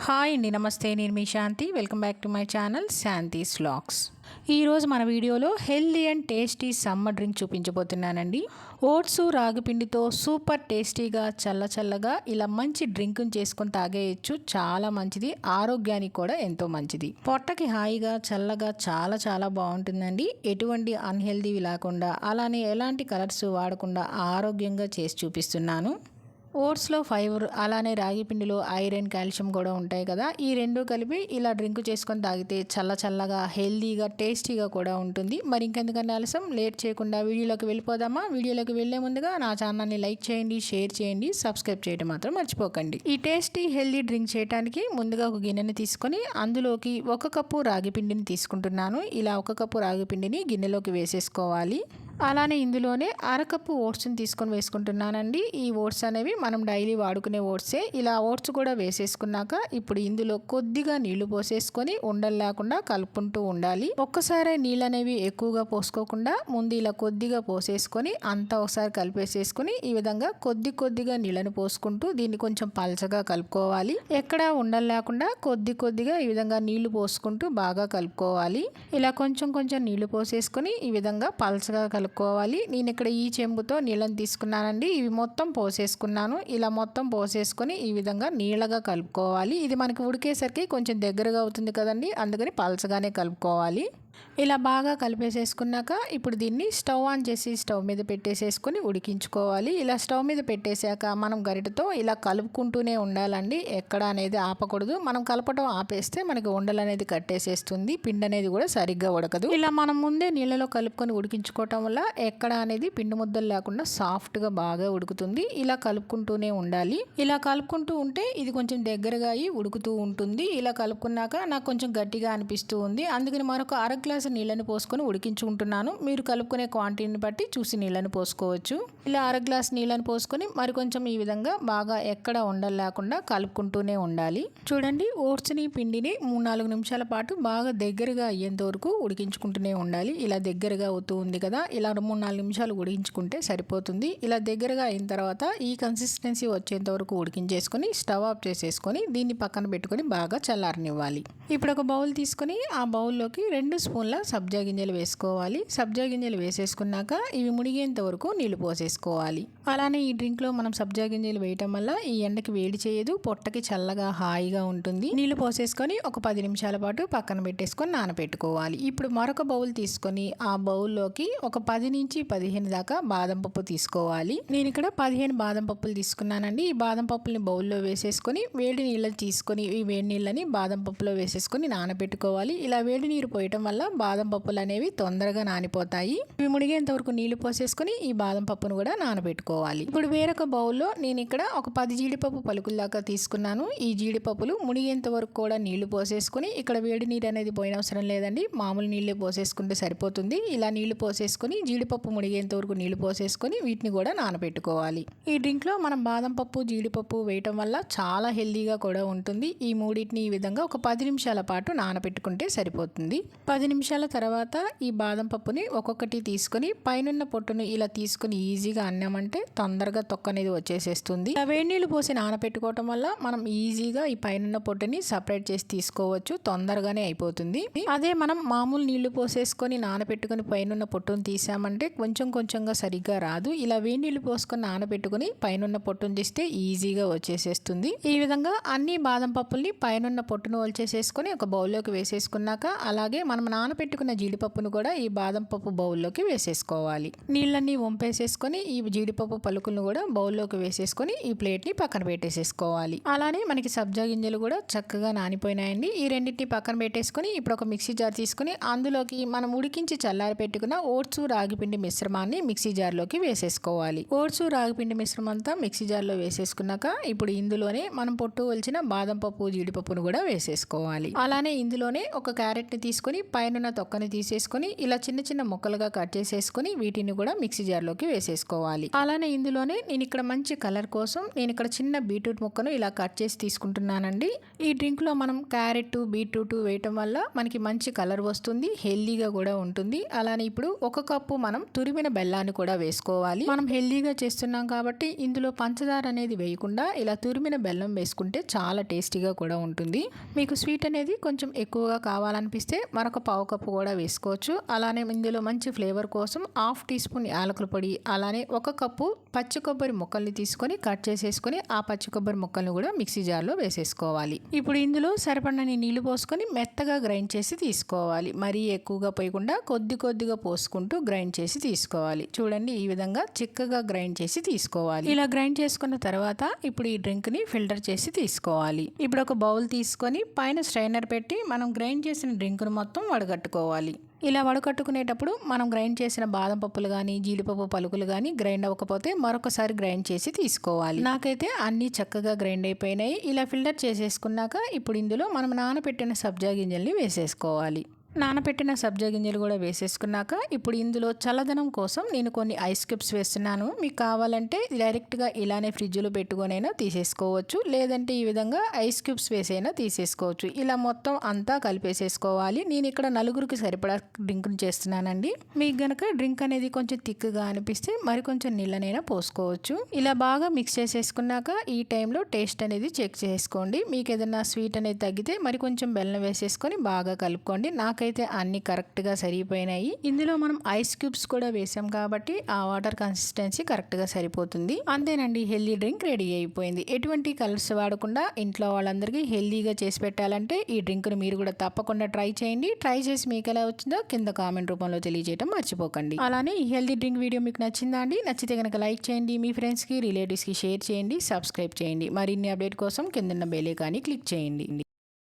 Hi అండి, నమస్తే. నేను మీ Shanti. Welcome back to my channel Shanti's vlogs. ఈరోజు మన వీడియోలో healthy and tasty summer drink చూపించబోతున్నానండి. ఓట్స్ రాగి పిండితో సూపర్ టేస్టీగా చల్లగా ఇలా మంచి డ్రింక్ని చేసుకొని తాగేయచ్చు. చాలా మంచిది, ఆరోగ్యానికి కూడా ఎంతో మంచిది. పొట్టకి హాయిగా చల్లగా చాలా బాగుంటుందండి. ఎటువంటి అన్హెల్దీవి లేకుండా, అలానే ఎలాంటి కలర్స్ వాడకుండా ఆరోగ్యంగా చేసి చూపిస్తున్నాను. ఓట్స్లో ఫైబర్, అలానే రాగి పిండిలో ఐరన్, కాల్షియం కూడా ఉంటాయి కదా. ఈ రెండు కలిపి ఇలా డ్రింక్ చేసుకొని తాగితే చల్లగా హెల్దీగా టేస్టీగా కూడా ఉంటుంది. మరి ఇంకెందుకన్నా ఆలస్యం, లేట్ చేయకుండా వీడియోలోకి వెళ్ళిపోదామా? వీడియోలోకి వెళ్లే ముందుగా నా ఛానల్ని లైక్ చేయండి, షేర్ చేయండి, సబ్స్క్రైబ్ చేయడం మాత్రం మర్చిపోకండి. ఈ టేస్టీ హెల్దీ డ్రింక్ చేయడానికి ముందుగా ఒక గిన్నెని తీసుకొని అందులోకి 1 కప్పు రాగి పిండిని తీసుకుంటున్నాను. ఇలా 1 కప్పు రాగి పిండిని గిన్నెలోకి వేసేసుకోవాలి. అలానే ఇందులోనే 1/2 కప్పు ఓట్స్ని తీసుకొని వేసుకుంటున్నానండి. ఈ ఓట్స్ అనేవి మనం డైలీ వాడుకునే ఓట్సే. ఇలా ఓట్స్ కూడా వేసేసుకున్నాక ఇప్పుడు ఇందులో కొద్దిగా నీళ్లు పోసేసుకొని ఉండలు లేకుండా కలుపుకుంటూ ఉండాలి. ఒక్కసారి నీళ్ళు అనేవి ఎక్కువగా పోసుకోకుండా ముందు ఇలా కొద్దిగా పోసేసుకొని అంతా ఒకసారి కలిపేసేసుకుని ఈ విధంగా కొద్దిగా నీళ్ళని పోసుకుంటూ దీన్ని కొంచెం పలచగా కలుపుకోవాలి. ఎక్కడా ఉండలు లేకుండా కొద్దిగా ఈ విధంగా నీళ్లు పోసుకుంటూ బాగా కలుపుకోవాలి. ఇలా కొంచెం నీళ్లు పోసేసుకొని ఈ విధంగా పలచగా కలుపుకోవాలి. నేను ఇక్కడ ఈ చెంబుతో నీళ్ళని తీసుకున్నానండి. ఇవి మొత్తం పోసేసుకున్నాను. ఇలా మొత్తం పోసేసుకొని ఈ విధంగా నీళ్ళగా కలుపుకోవాలి. ఇది మనకి ఉడికేసరికి కొంచెం దగ్గరగా అవుతుంది కదండి, అందుకని పలచగానే కలుపుకోవాలి. ఇలా బాగా కలిపేసేసుకున్నాక ఇప్పుడు దీన్ని స్టవ్ ఆన్ చేసి స్టవ్ మీద పెట్టేసేసుకొని ఉడికించుకోవాలి. ఇలా స్టవ్ మీద పెట్టేశాక మనం గరిటతో ఇలా కలుపుకుంటూనే ఉండాలండి. ఎక్కడ అనేది ఆపకూడదు. మనం కలపటం ఆపేస్తే మనకి ఉండలు అనేది కట్టేసేస్తుంది, పిండి అనేది కూడా సరిగ్గా ఉడకదు. ఇలా మనం ముందే నీళ్ళలో కలుపుకొని ఉడికించుకోవటం వల్ల ఎక్కడ అనేది పిండి ముద్దలు లేకుండా సాఫ్ట్గా బాగా ఉడుకుతుంది. ఇలా కలుపుకుంటూనే ఉండాలి. ఇలా కలుపుకుంటూ ఉంటే ఇది కొంచెం దగ్గరగా అయ్యి ఉడుకుతూ ఉంటుంది. ఇలా కలుపుకున్నాక నాకు కొంచెం గట్టిగా అనిపిస్తూ ఉంది, అందుకని మరొక 1/2 గ్లాసు నీళ్ళని పోసుకొని ఉడికించుకుంటున్నాను. మీరు కలుపుకునే క్వాంటిటీని బట్టి చూసి నీళ్ళని పోసుకోవచ్చు. ఇలా 1/2 గ్లాసు నీళ్ళని పోసుకొని మరి కొంచెం ఈ విధంగా బాగా ఎక్కడ ఉండలు లేకుండా కలుపుకుంటూనే ఉండాలి. చూడండి, ఓట్స్ని పిండిని 3-4 నిమిషాల పాటు బాగా దగ్గరగా అయ్యేంత వరకు ఉడికించుకుంటూనే ఉండాలి. ఇలా దగ్గరగా అవుతూ ఉంది కదా, ఇలా 3-4 నిమిషాలు ఉడికించుకుంటే సరిపోతుంది. ఇలా దగ్గరగా అయిన తర్వాత ఈ కన్సిస్టెన్సీ వచ్చేంత వరకు ఉడికించేసుకొని స్టవ్ ఆఫ్ చేసేసుకొని దీన్ని పక్కన పెట్టుకొని బాగా చల్లారనివ్వాలి. ఇప్పుడు ఒక బౌల్ తీసుకొని ఆ బౌల్లోకి 2 స్పూన్ల సబ్జా గింజలు వేసుకోవాలి. సబ్జా గింజలు వేసేసుకున్నాక ఇవి మునిగేంత వరకు నీళ్లు పోసేసుకోవాలి. అలానే ఈ డ్రింక్లో మనం సబ్జా గింజలు వేయటం వల్ల ఈ ఎండకి వేడి చేయదు, పొట్టకి చల్లగా హాయిగా ఉంటుంది. నీళ్లు పోసేసుకొని ఒక 10 నిమిషాల పాటు పక్కన పెట్టేసుకొని నానబెట్టుకోవాలి. ఇప్పుడు మరొక బౌల్ తీసుకొని ఆ బౌల్లోకి ఒక 10 నుంచి 15 దాకా బాదం పప్పు తీసుకోవాలి. నేను ఇక్కడ 15 బాదం పప్పులు తీసుకున్నానండి. ఈ బాదం పప్పుల్ని బౌల్లో వేసేసుకొని వేడి నీళ్ళు తీసుకొని ఈ వేడి నీళ్ళని బాదం పప్పులో వేసేసుకొని నానబెట్టుకోవాలి. ఇలా వేడి నీరు పోయటం వల్ల బాదం పప్పులు అనేవి తొందరగా నానిపోతాయి. ఇవి మునిగేంత వరకు నీళ్లు పోసేసుకొని ఈ బాదం పప్పును కూడా నానబెట్టుకోవాలి. ఇప్పుడు వేరొక బౌల్లో నేను ఇక్కడ ఒక 10 జీడిపప్పు పలుకుల దాకా తీసుకున్నాను. ఈ జీడిపప్పులు మునిగేంత వరకు కూడా నీళ్లు పోసేసుకొని, ఇక్కడ వేడి నీరు అనేది పోయిన అవసరం లేదండి, మామూలు నీళ్ళే పోసేసుకుంటే సరిపోతుంది. ఇలా నీళ్లు పోసేసుకొని జీడిపప్పు మునిగేంత వరకు నీళ్లు పోసేసుకొని వీటిని కూడా నానబెట్టుకోవాలి. ఈ డ్రింక్లో మనం బాదం పప్పు, జీడిపప్పు వేయటం వల్ల చాలా హెల్దీగా కూడా ఉంటుంది. ఈ మూడింటిని ఈ విధంగా ఒక 10 నిమిషాల పాటు నానబెట్టుకుంటే సరిపోతుంది. 10 నిమిషాల తర్వాత ఈ బాదం పప్పుని ఒక్కొక్కటి తీసుకొని పైనున్న పొట్టును ఇలా తీసుకొని ఈజీగా అన్నామంటే తొందరగా తొక్క అనేది వచ్చేసేస్తుంది. వేడి నీళ్ళు పోసి నానబెట్టుకోవటం వల్ల మనం ఈజీగా ఈ పైనున్న పొట్టుని సపరేట్ చేసి తీసుకోవచ్చు, తొందరగానే అయిపోతుంది. అదే మనం మామూలు నీళ్లు పోసేసుకొని నానబెట్టుకుని పైనున్న పొట్టును తీసామంటే కొంచెంగా సరిగ్గా రాదు. ఇలా వేడి నీళ్లు పోసుకొని నానబెట్టుకుని పైనున్న పొట్టును తీస్తే ఈజీగా వచ్చేసేస్తుంది. ఈ విధంగా అన్ని బాదం పప్పుల్ని పైనున్న పొట్టును వచ్చేసేసుకొని ఒక బౌల్లోకి వేసేసుకున్నాక అలాగే మనం నానబెట్టుకున్న జీడిపప్పును కూడా ఈ బాదం పప్పు బౌల్లోకి వేసేసుకోవాలి. నీళ్ళన్నీ వంపేసేసుకొని ఈ జీడిపప్పు పలుకులను కూడా బౌల్లోకి వేసేసుకొని ఈ ప్లేట్ని పక్కన పెట్టేసేసుకోవాలి. అలానే మనకి సబ్జా గింజలు కూడా చక్కగా నానిపోయినాయండి. ఈ రెండింటిని పక్కన పెట్టేసుకొని ఇప్పుడు ఒక మిక్సీ జార్ తీసుకుని అందులోకి మనం ఉడికించి చల్లారి పెట్టుకున్న ఓట్స్ రాగిపిండి మిశ్రమాన్ని మిక్సీ జార్లోకి వేసేసుకోవాలి. ఓట్స్ రాగిపిండి మిశ్రమం అంతా మిక్సీ జార్లో వేసేసుకున్నాక ఇప్పుడు ఇందులోనే మనం పొట్టు వలిచిన బాదం పప్పు, జీడిపప్పును కూడా వేసేసుకోవాలి. అలానే ఇందులోనే ఒక క్యారెట్ని తీసుకొని పైన పైన తొక్కని తీసేసుకొని ఇలా చిన్న చిన్న ముక్కలుగా కట్ చేసేసుకొని వీటిని కూడా మిక్సీ జార్లోకి వేసేసుకోవాలి. అలానే ఇందులోనే నేను ఇక్కడ మంచి కలర్ కోసం నేను ఇక్కడ చిన్న బీట్రూట్ ముక్కను ఇలా కట్ చేసి తీసుకుంటున్నానండి. ఈ డ్రింక్లో మనం క్యారెట్, బీట్రూట్ వేయటం వల్ల మనకి మంచి కలర్ వస్తుంది, హెల్దీగా కూడా ఉంటుంది. అలానే ఇప్పుడు 1 కప్పు మనం తురిమిన బెల్లాన్ని కూడా వేసుకోవాలి. మనం హెల్దీగా చేస్తున్నాం కాబట్టి ఇందులో పంచదార అనేది వేయకుండా ఇలా తురిమిన బెల్లం వేసుకుంటే చాలా టేస్టీగా కూడా ఉంటుంది. మీకు స్వీట్ అనేది కొంచెం ఎక్కువగా కావాలనిపిస్తే మరొక 1/2 కప్పు కూడా వేసుకోవచ్చు. అలానే ఇందులో మంచి ఫ్లేవర్ కోసం 1/2 టీ స్పూన్ యాలకుల పొడి, అలానే 1 కప్పు పచ్చి కొబ్బరి ముక్కల్ని తీసుకొని కట్ చేసేసుకొని ఆ పచ్చి కొబ్బరి ముక్కల్ని కూడా మిక్సీ జార్లో వేసేసుకోవాలి. ఇప్పుడు ఇందులో సరిపడని నీళ్లు పోసుకొని మెత్తగా గ్రైండ్ చేసి తీసుకోవాలి. మరీ ఎక్కువగా పోయకుండా కొద్దిగా పోసుకుంటూ గ్రైండ్ చేసి తీసుకోవాలి. చూడండి, ఈ విధంగా చిక్కగా గ్రైండ్ చేసి తీసుకోవాలి. ఇలా గ్రైండ్ చేసుకున్న తర్వాత ఇప్పుడు ఈ డ్రింక్ ని ఫిల్టర్ చేసి తీసుకోవాలి. ఇప్పుడు ఒక బౌల్ తీసుకొని పైన స్ట్రైనర్ పెట్టి మనం గ్రైండ్ చేసిన డ్రింక్ ను మొత్తం వడగట్టుకోవాలి. ఇలా వడకట్టుకునేటప్పుడు మనం గ్రైండ్ చేసిన బాదం పప్పులు కానీ, జీడిపప్పు పలుకులు కానీ గ్రైండ్ అవ్వకపోతే మరొకసారి గ్రైండ్ చేసి తీసుకోవాలి. నాకైతే అన్నీ చక్కగా గ్రైండ్ అయిపోయినాయి. ఇలా ఫిల్టర్ చేసేసుకున్నాక ఇప్పుడు ఇందులో మనం నానబెట్టిన సబ్జా గింజల్ని వేసేసుకోవాలి. నానబెట్టిన సబ్జా గింజలు కూడా వేసేసుకున్నాక ఇప్పుడు ఇందులో చల్లదనం కోసం నేను కొన్ని ఐస్ క్యూబ్స్ వేస్తున్నాను. మీకు కావాలంటే డైరెక్ట్గా ఇలానే ఫ్రిడ్జ్లో పెట్టుకొనైనా తీసేసుకోవచ్చు, లేదంటే ఈ విధంగా ఐస్ క్యూబ్స్ వేసైనా తీసేసుకోవచ్చు. ఇలా మొత్తం అంతా కలిపేసేసుకోవాలి. నేను ఇక్కడ 4గురికి సరిపడా డ్రింక్ని చేస్తున్నానండి. మీకు గనక డ్రింక్ అనేది కొంచెం థిక్గా అనిపిస్తే మరి కొంచెం నీళ్ళనైనా పోసుకోవచ్చు. ఇలా బాగా మిక్స్ చేసేసుకున్నాక ఈ టైంలో టేస్ట్ అనేది చెక్ చేసుకోండి. మీకు ఏదైనా స్వీట్ అనేది తగ్గితే మరి కొంచెం బెల్లం వేసేసుకొని బాగా కలుపుకోండి. నాకైతే అన్ని కరెక్ట్గా సరిపోయినాయి. ఇందులో మనం ఐస్ క్యూబ్స్ కూడా వేసాం కాబట్టి ఆ వాటర్ కన్సిస్టెన్సీ కరెక్ట్గా సరిపోతుంది. అంతేనండి, హెల్దీ డ్రింక్ రెడీ అయిపోయింది. ఎటువంటి కలర్స్ వాడకుండా ఇంట్లో వాళ్ళందరికీ హెల్దీగా చేసి పెట్టాలంటే ఈ డ్రింక్ను మీరు కూడా తప్పకుండా ట్రై చేయండి. ట్రై చేసి మీకు ఎలా వచ్చిందో కింద కామెంట్ రూపంలో తెలియజేయడం మర్చిపోకండి. అలానే ఈ హెల్దీ డ్రింక్ వీడియో మీకు నచ్చిందా అండి? నచ్చితే కనుక లైక్ చేయండి, మీ ఫ్రెండ్స్కి, రిలేటివ్స్కి షేర్ చేయండి, సబ్స్క్రైబ్ చేయండి. మరిన్ని అప్డేట్ కోసం కింద బెల్ ఐకాన్ని క్లిక్ చేయండి.